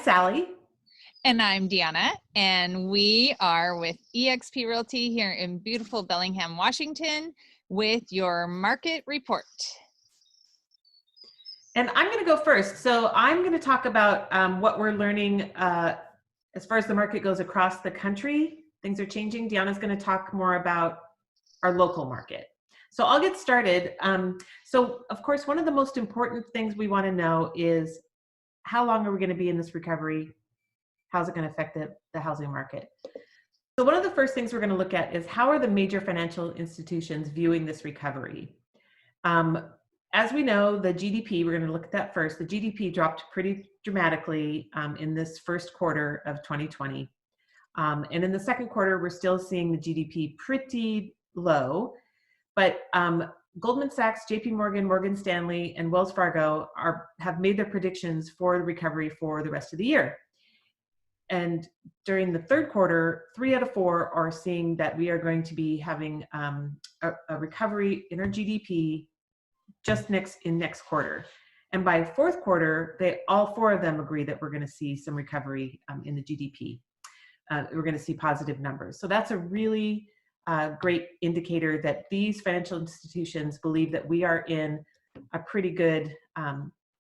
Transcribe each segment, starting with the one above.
Sally. And I'm Deanna, and we are with eXp Realty here in beautiful Bellingham, Washington, with your market report. And I'm going to go first. So I'm going to talk about what we're learning as far as the market goes across the country. Things are changing. Deanna's going to talk more about our local market. So I'll get started. So of course, one of the most important things we want to know is how long are we going to be in this recovery? How's it going to affect the housing market? So one of the first things we're going to look at is how are the major financial institutions viewing this recovery? As we know, the GDP, we're going to look at that first. The GDP dropped pretty dramatically in this first quarter of 2020. And in the second quarter, we're still seeing the GDP pretty low. But Goldman Sachs, JP Morgan, Morgan Stanley, and Wells Fargo have made their predictions for the recovery for the rest of the year. And during the third quarter, 3 out of 4 are seeing that we are going to be having a recovery in our GDP just next quarter. And by fourth quarter, all 4 of them agree that we're going to see some recovery in the GDP. We're going to see positive numbers. So that's a really great indicator that these financial institutions believe that we are in a pretty good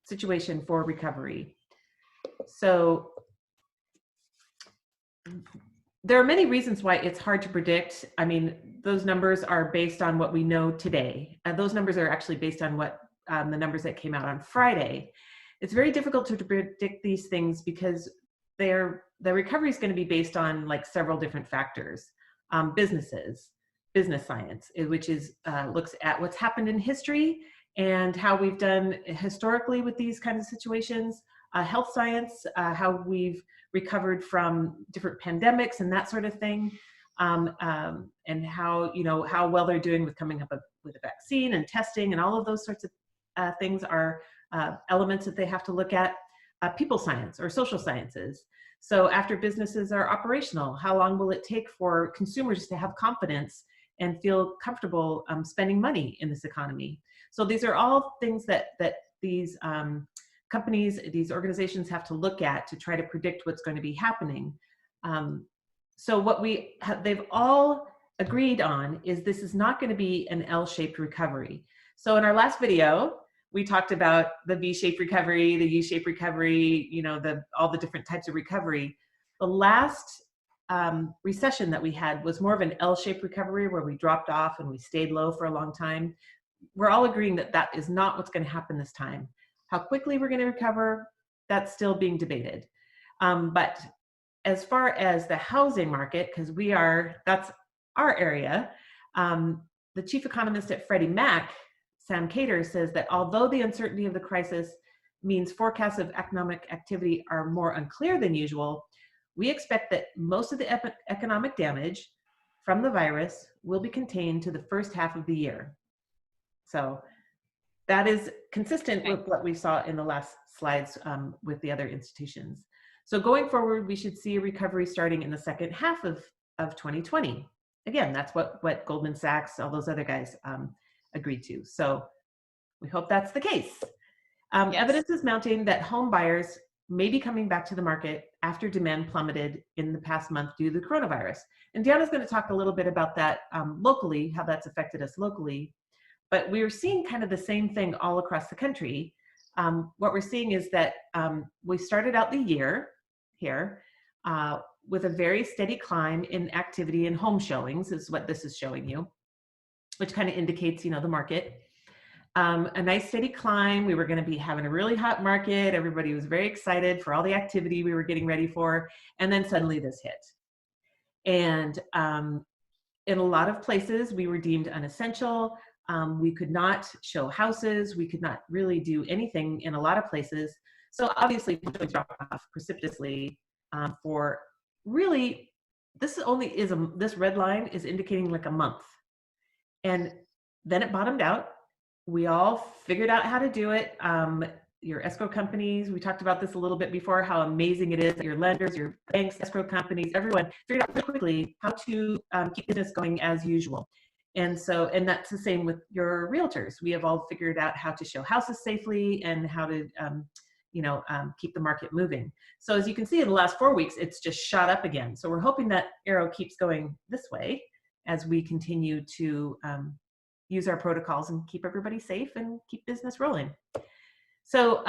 situation for recovery. So there are many reasons why it's hard to predict. I mean, those numbers are based on what we know today. Those numbers are actually based on what the numbers that came out on Friday. It's very difficult to predict these things because the recovery is going to be based on like several different factors. Business science, which looks at what's happened in history and how we've done historically with these kinds of situations. Health science, how we've recovered from different pandemics and that sort of thing, and how well they're doing with coming up with a vaccine and testing and all of those sorts of things are elements that they have to look at. People science or social sciences. So after businesses are operational, how long will it take for consumers to have confidence and feel comfortable spending money in this economy? So these are all things that these companies, these organizations have to look at to try to predict what's going to be happening. So what they've all agreed on is this is not going to be an L-shaped recovery. So in our last video, we talked about the V-shaped recovery, the U-shaped recovery, all the different types of recovery. The last recession that we had was more of an L-shaped recovery where we dropped off and we stayed low for a long time. We're all agreeing that that is not what's going to happen this time. How quickly we're going to recover, that's still being debated. But as far as the housing market, because that's our area, the chief economist at Freddie Mac, Sam Cater, says that although the uncertainty of the crisis means forecasts of economic activity are more unclear than usual, we expect that most of the economic damage from the virus will be contained to the first half of the year. So that is consistent with what we saw in the last slides with the other institutions. So going forward, we should see a recovery starting in the second half of 2020. Again, that's what Goldman Sachs, all those other guys agreed to. So we hope that's the case. Yes. Evidence is mounting that home buyers may be coming back to the market after demand plummeted in the past month due to the coronavirus. And Deanna's going to talk a little bit about that locally, how that's affected us locally. But we're seeing kind of the same thing all across the country. What we're seeing is that we started out the year here with a very steady climb in activity in home showings, is what this is showing you, which kind of indicates, the market. A nice steady climb. We were going to be having a really hot market. Everybody was very excited for all the activity we were getting ready for. And then suddenly this hit. And in a lot of places, we were deemed unessential. We could not show houses. We could not really do anything in a lot of places. So obviously, we dropped off precipitously for really, this red line is indicating like a month. And then it bottomed out. We all figured out how to do it. Your escrow companies, we talked about this a little bit before, how amazing it is that your lenders, your banks, escrow companies, everyone figured out really quickly how to keep business going as usual. And that's the same with your realtors. We have all figured out how to show houses safely and how to keep the market moving. So as you can see, in the last 4 weeks, it's just shot up again. So we're hoping that arrow keeps going this way as we continue to use our protocols and keep everybody safe and keep business rolling. So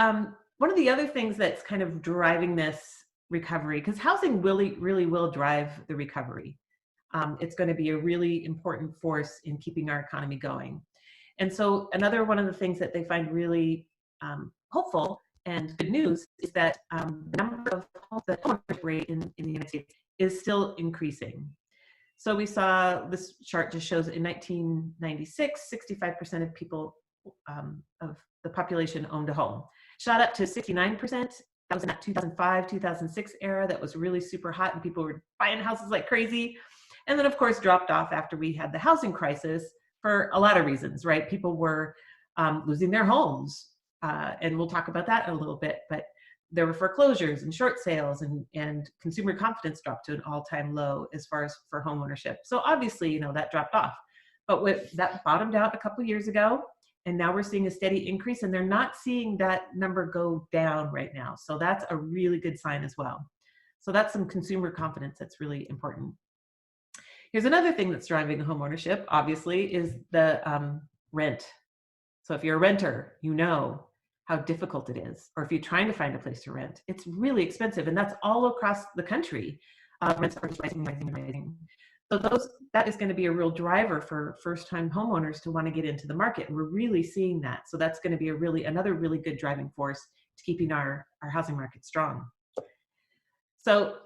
one of the other things that's kind of driving this recovery, because housing really will drive the recovery. It's going to be a really important force in keeping our economy going. And so another one of the things that they find really hopeful and good news is that the number of homes, the homeownership rate in the United States is still increasing. So we saw, this chart just shows in 1996, 65% of people, of the population owned a home. Shot up to 69%. That was in that 2005, 2006 era that was really super hot and people were buying houses like crazy. And then of course dropped off after we had the housing crisis for a lot of reasons, right? People were losing their homes. And we'll talk about that in a little bit, but there were foreclosures and short sales and consumer confidence dropped to an all-time low as far as for home ownership. So obviously, that dropped off, but that bottomed out a couple years ago, and now we're seeing a steady increase, and they're not seeing that number go down right now. So that's a really good sign as well. So that's some consumer confidence that's really important. Here's another thing that's driving home ownership, obviously, is the rent. So if you're a renter, how difficult it is, or if you're trying to find a place to rent, it's really expensive, and that's all across the country. Rents are rising. So that is going to be a real driver for first-time homeowners to want to get into the market, and we're really seeing that. So that's going to be another really good driving force to keeping our housing market strong. So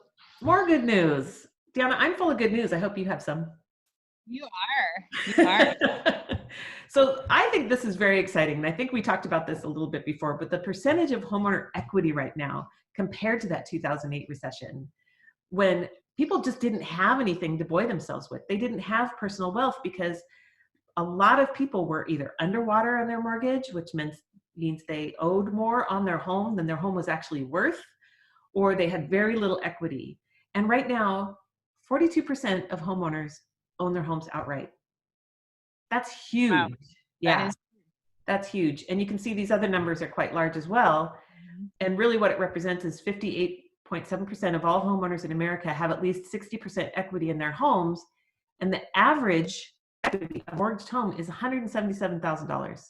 more good news. Deanna, I'm full of good news. I hope you have some. You are. So I think this is very exciting. And I think we talked about this a little bit before, but the percentage of homeowner equity right now compared to that 2008 recession, when people just didn't have anything to buoy themselves with. They didn't have personal wealth because a lot of people were either underwater on their mortgage, which means they owed more on their home than their home was actually worth, or they had very little equity. And right now, 42% of homeowners own their homes outright. That's huge. Wow. Yeah, that's huge. And you can see these other numbers are quite large as well. Mm-hmm. And really what it represents is 58.7% of all homeowners in America have at least 60% equity in their homes. And the average equity of a mortgaged home is $177,000.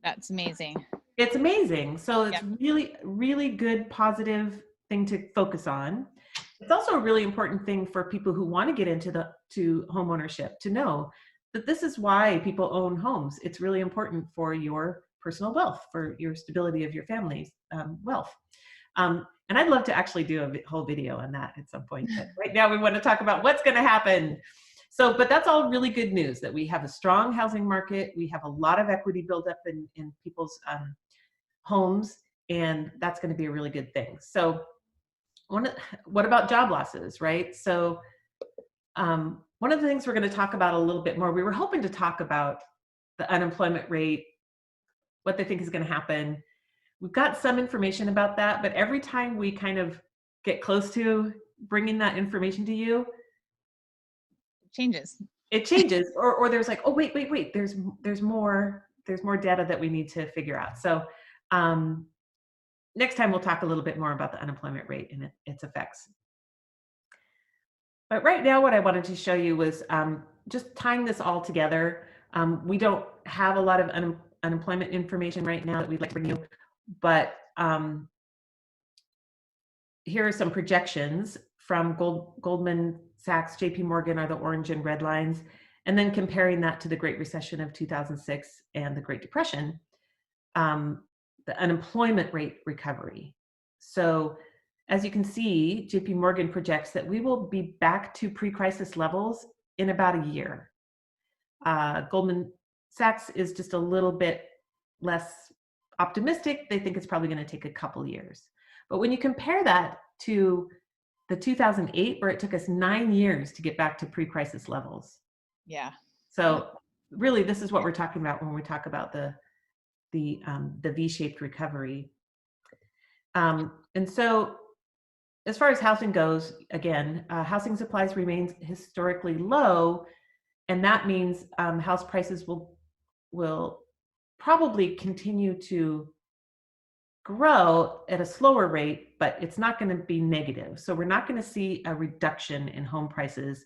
That's amazing. It's amazing. So it's really, really good, positive thing to focus on. It's also a really important thing for people who want to get into home ownership to know that this is why people own homes. It's really important for your personal wealth, for your stability of your family's wealth. And I'd love to actually do a whole video on that at some point. But right now we want to talk about what's going to happen. So, but that's all really good news that we have a strong housing market. We have a lot of equity built up in people's homes, and that's going to be a really good thing. So what about job losses, right? So one of the things we're going to talk about a little bit more, we were hoping to talk about the unemployment rate, what they think is going to happen. We've got some information about that, but every time we kind of get close to bringing that information to you, it changes, or there's like, oh, wait, there's more data that we need to figure out. So next time we'll talk a little bit more about the unemployment rate and its effects. But right now what I wanted to show you was just tying this all together. We don't have a lot of unemployment information right now that we'd like to bring you, but here are some projections from Goldman Sachs, JP Morgan are the orange and red lines, and then comparing that to the Great Recession of 2006 and the Great Depression, the unemployment rate recovery. So as you can see, JP Morgan projects that we will be back to pre-crisis levels in about a year. Goldman Sachs is just a little bit less optimistic. They think it's probably going to take a couple years. But when you compare that to the 2008, where it took us 9 years to get back to pre-crisis levels. Yeah. So really, this is what we're talking about when we talk about the V-shaped recovery. And so as far as housing goes, again, housing supplies remains historically low, and that means house prices will probably continue to grow at a slower rate, but it's not going to be negative. So we're not going to see a reduction in home prices.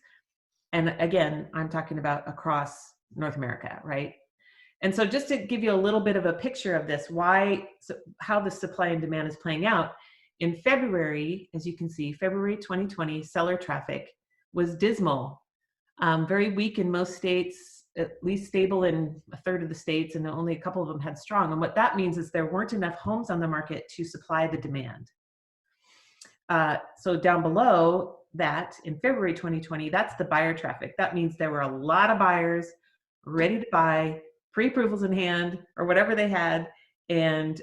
And again, I'm talking about across North America, right? And so just to give you a little bit of a picture of this, how the supply and demand is playing out, in February, as you can see, February 2020, seller traffic was dismal, very weak in most states, at least stable in a third of the states, and only a couple of them had strong. And what that means is there weren't enough homes on the market to supply the demand. So down below that, in February 2020, that's the buyer traffic. That means there were a lot of buyers ready to buy, pre-approvals in hand, or whatever they had, and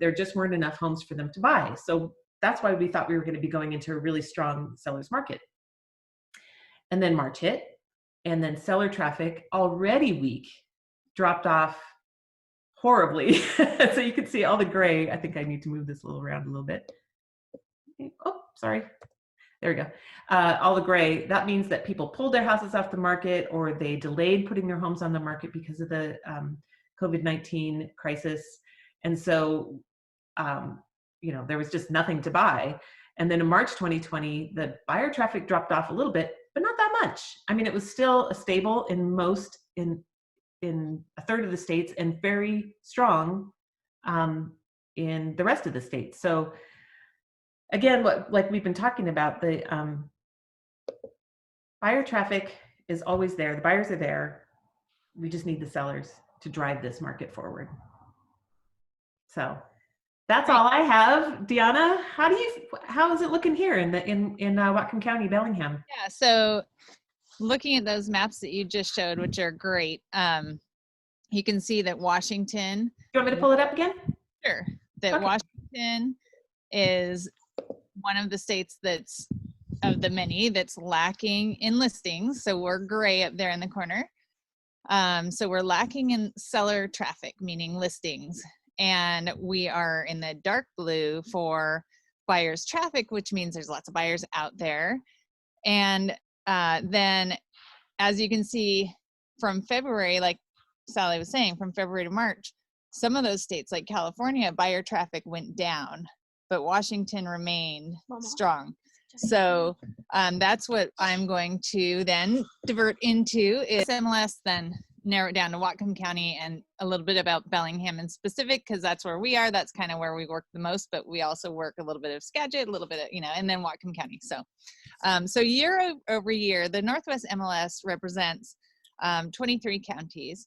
there just weren't enough homes for them to buy. So that's why we thought we were going to be going into a really strong seller's market. And then March hit, and then seller traffic, already weak, dropped off horribly. So you can see all the gray. I think I need to move this around a little bit. Oh, sorry. There we go. All the gray, that means that people pulled their houses off the market, or they delayed putting their homes on the market because of the COVID-19 crisis. And so, there was just nothing to buy. And then in March 2020, the buyer traffic dropped off a little bit, but not that much. I mean, it was still stable in a third of the states, and very strong in the rest of the states. So again, like we've been talking about, the buyer traffic is always there. The buyers are there. We just need the sellers to drive this market forward. So that's all I have. Deanna, how is it looking here in Whatcom County, Bellingham? Yeah, so looking at those maps that you just showed, which are great, you can see that Washington. Do you want me to pull it up again? Sure. That okay. Washington is one of the states that's, of the many, that's lacking in listings. So we're gray up there in the corner. So we're lacking in seller traffic, meaning listings. And we are in the dark blue for buyers traffic, which means there's lots of buyers out there. And then, as you can see from February, like Sally was saying, from February to March, some of those states like California, buyer traffic went down, but Washington remained strong. So that's what I'm going to then divert into is MLS, then narrow it down to Whatcom County, and a little bit about Bellingham in specific, because that's where we are. That's kind of where we work the most, but we also work a little bit of Skagit, a little bit of, and then Whatcom County. So, so year over year, the Northwest MLS represents 23 counties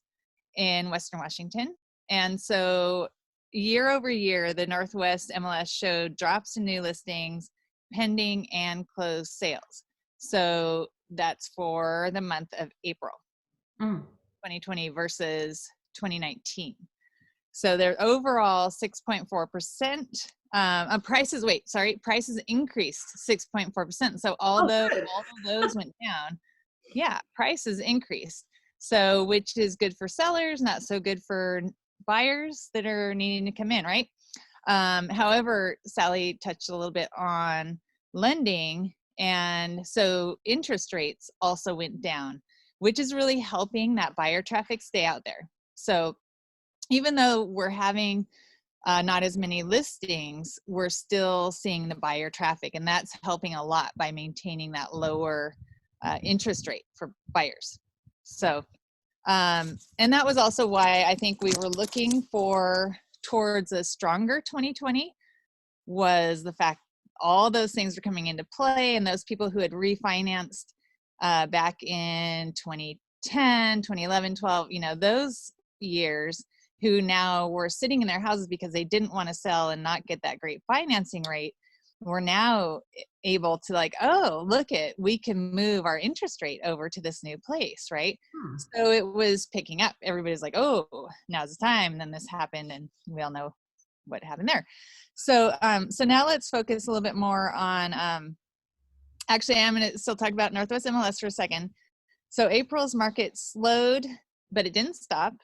in Western Washington. And so year over year, the Northwest MLS showed drops in new listings, pending and closed sales. So that's for the month of April 2020 versus 2019. So they're overall 6.4%. Prices increased 6.4%. So all of those went down. Yeah, prices increased. So which is good for sellers, not so good for buyers that are needing to come in, right? However, Sally touched a little bit on lending, and so interest rates also went down, which is really helping that buyer traffic stay out there. So even though we're having not as many listings, we're still seeing the buyer traffic, and that's helping a lot by maintaining that lower interest rate for buyers. So, and that was also why I think we were looking towards a stronger 2020, was the fact all those things were coming into play, and those people who had refinanced back in 2010, 2011, 12, those years, who now were sitting in their houses because they didn't want to sell and not get that great financing rate, we're now able to we can move our interest rate over to this new place, right? So it was picking up. Everybody's like, oh, now's the time. And then this happened, and we all know what happened there. So so now let's focus a little bit more on, actually, I'm going to still talk about Northwest MLS for a second. So April's market slowed, but it didn't stop.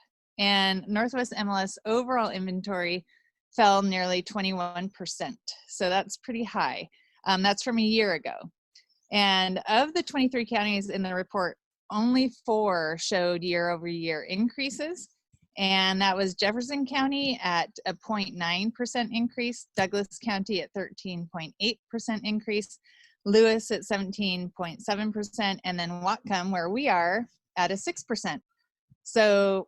And Northwest MLS overall inventory fell nearly 21%. So that's pretty high. That's from a year ago. And of the 23 counties in the report, only 4 showed year over year increases. And that was Jefferson County at a 0.9% increase, Douglas County at 13.8% increase, Lewis at 17.7%, and then Whatcom, where we are, at a 6%. So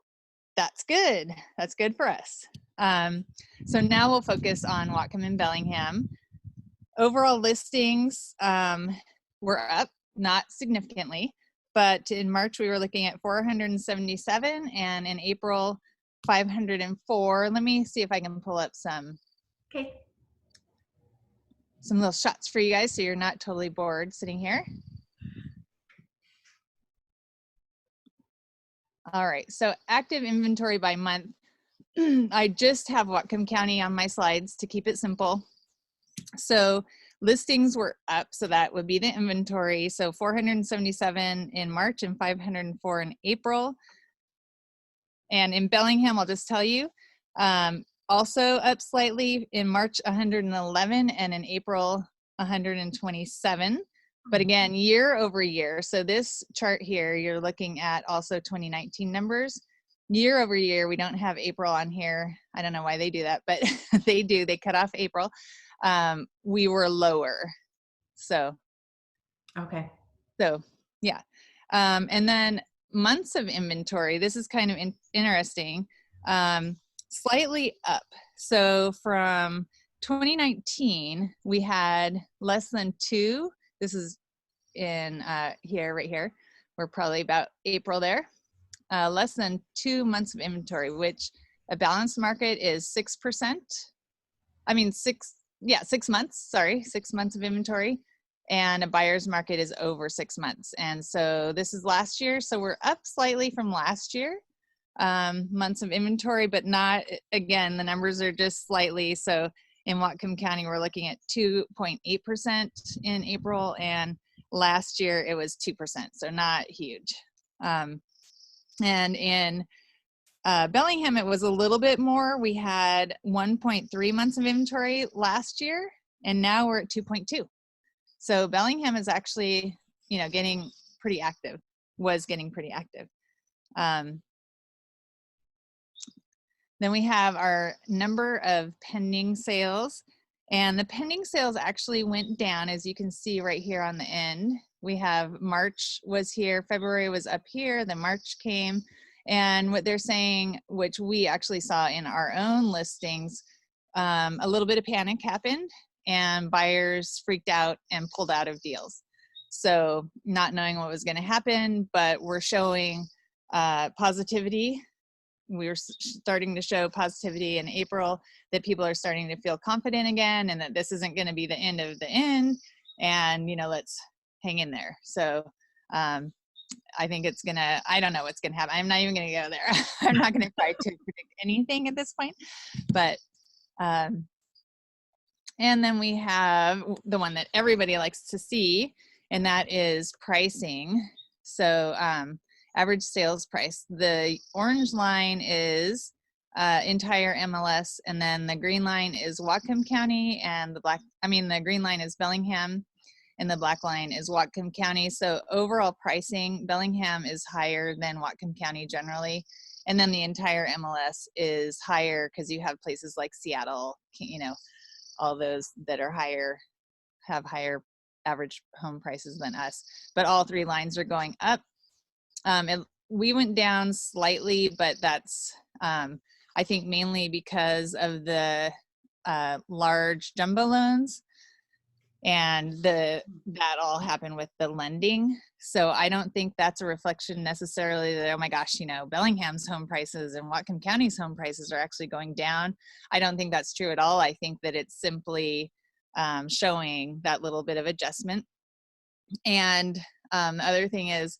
that's good. That's good for us. So now we'll focus on Whatcom and Bellingham. Overall listings were up, not significantly, but in March we were looking at 477, and in April 504. Let me see if I can pull up some little shots for you guys so you're not totally bored sitting here. All right, so active inventory by month. I just have Whatcom County on my slides to keep it simple. So listings were up, so that would be the inventory. So 477 in March and 504 in April. And in Bellingham, I'll just tell you, also up slightly in March, 111, and in April, 127. But again, year over year. So this chart here, you're looking at also 2019 numbers. Year over year, we don't have April on here. I don't know why they do that, but they do. They cut off April. We were lower. So. Okay. So, yeah. And then months of inventory, this is kind of interesting, slightly up. So from 2019, we had less than 2. This is in here, right here. We're probably about April there. Less than 2 months of inventory, which a balanced market is 6%. I mean, 6 months, sorry, 6 months of inventory. And a buyer's market is over 6 months. And so this is last year. So we're up slightly from last year, months of inventory, but not, again, the numbers are just slightly. So in Whatcom County, we're looking at 2.8% in April, and last year it was 2%. So not huge. And in Bellingham, it was a little bit more. We had 1.3 months of inventory last year, and now we're at 2.2. So Bellingham is actually, getting pretty active, was getting pretty active. Then we have our number of pending sales, and the pending sales actually went down, as you can see right here on the end. We have March was here, February was up here, then March came, and what they're saying, which we actually saw in our own listings, a little bit of panic happened, and buyers freaked out and pulled out of deals. So not knowing what was going to happen, but we're showing positivity. We were starting to show positivity in April, that people are starting to feel confident again, and that this isn't going to be the end of the end, and let's hang in there. So I think it's gonna, I don't know what's gonna happen. I'm not even gonna go there. I'm not gonna try to predict anything at this point, but and then we have the one that everybody likes to see, and that is pricing. So average sales price. The orange line is entire MLS, and then the green line is Whatcom County, and the green line is Bellingham, and the black line is Whatcom County. So overall pricing, Bellingham is higher than Whatcom County generally. And then the entire MLS is higher because you have places like Seattle, all those that are higher, have higher average home prices than us. But all 3 lines are going up. We went down slightly, but that's, I think, mainly because of the large jumbo loans, and that all happened with the lending. So I don't think that's a reflection necessarily that, oh my gosh, Bellingham's home prices and Whatcom County's home prices are actually going down. I don't think that's true at all. I think that it's simply showing that little bit of adjustment. And the other thing is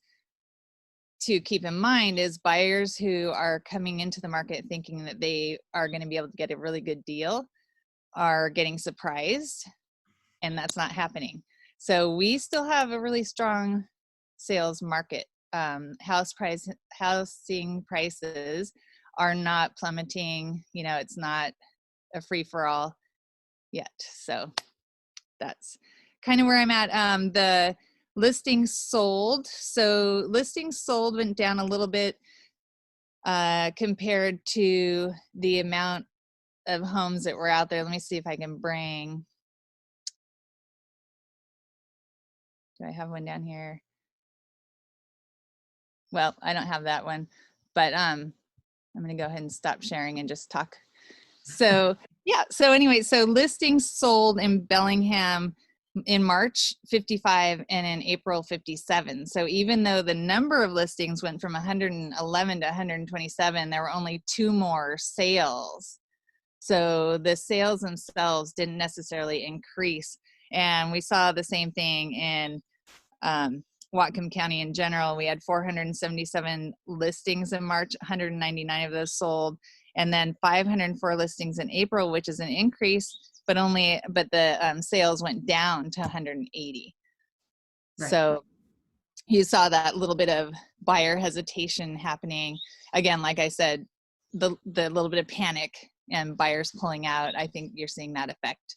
to keep in mind is buyers who are coming into the market thinking that they are going to be able to get a really good deal are getting surprised, and that's not happening. So we still have a really strong sales market. Housing prices are not plummeting. It's not a free-for-all yet. So that's kind of where I'm at. The listings sold. So listings sold went down a little bit. compared to the amount of homes that were out there. Let me see if I can bring, do I have one down here? Well, I don't have that one, but I'm going to go ahead and stop sharing and just talk. So yeah, so anyway, so listings sold in Bellingham in March 55 and in April 57. So even though the number of listings went from 111 to 127, there were only 2 more sales. So the sales themselves didn't necessarily increase. And we saw the same thing in Whatcom County in general. We had 477 listings in March, 199 of those sold, and then 504 listings in April, which is an increase, but the sales went down to 180. Right. So you saw that little bit of buyer hesitation happening. Again, like I said, the little bit of panic and buyers pulling out. I think you're seeing that effect.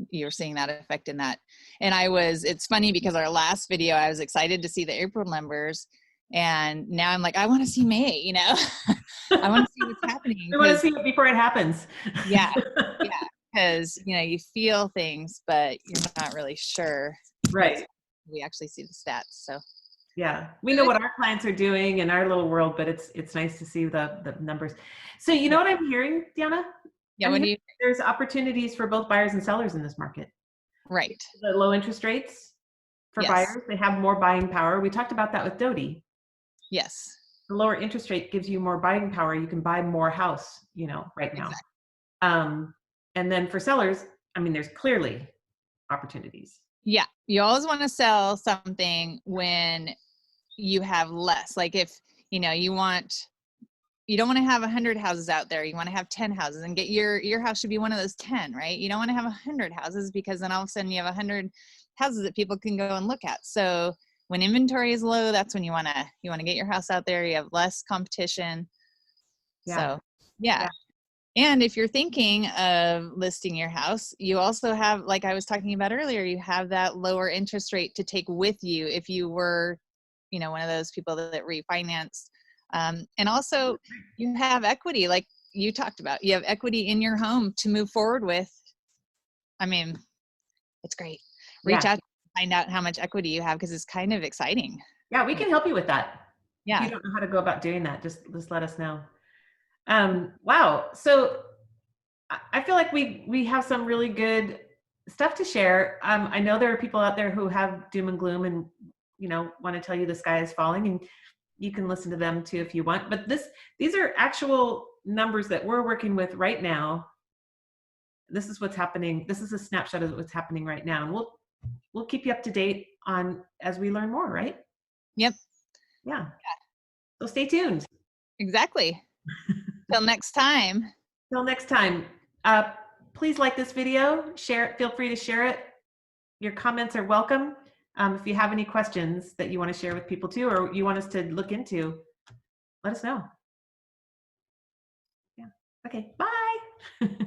You're seeing that effect in that. And it's funny because our last video, I was excited to see the April numbers, and now I'm like, I want to see May, you know. I want to see what's happening. We want to see it before it happens. Yeah, because you know, you feel things, but you're not really sure. Right. We actually see the stats. So yeah, we know what our clients are doing in our little world, but it's nice to see the numbers. So you know what I'm hearing, Deanna? Yeah, what do you? There's opportunities for both buyers and sellers in this market. Right. The low interest rates for buyers, they have more buying power. We talked about that with Dodie. Yes. The lower interest rate gives you more buying power. You can buy more house, you know, right now. Exactly. And then for sellers, I mean, there's clearly opportunities. Yeah, you always want to sell something when you have less. Like if, you know, you don't want to have 100 houses out there. You want to have 10 houses, and get your house should be one of those 10, right? You don't want to have 100 houses, because then all of a sudden you have 100 houses that people can go and look at. So when inventory is low, that's when you want to get your house out there. You have less competition. Yeah. So yeah. And if you're thinking of listing your house, you also have, like I was talking about earlier, you have that lower interest rate to take with you if you were, you know, one of those people that refinanced. And also you have equity, like you talked about. You have equity in your home to move forward with. I mean, it's great. Reach out to find out how much equity you have, because it's kind of exciting. Yeah, we can help you with that. Yeah. If you don't know how to go about doing that, just let us know. Wow. So I feel like we have some really good stuff to share. I know there are people out there who have doom and gloom and, you know, want to tell you the sky is falling, and you can listen to them too if you want. But these are actual numbers that we're working with right now. This is what's happening. This is a snapshot of what's happening right now. And we'll keep you up to date on as we learn more, right? Yep. Yeah. So stay tuned. Exactly. Till next time. Till next time. Please like this video, share it, feel free to share it. Your comments are welcome. If you have any questions that you want to share with people too, or you want us to look into, let us know. Yeah. Okay, bye.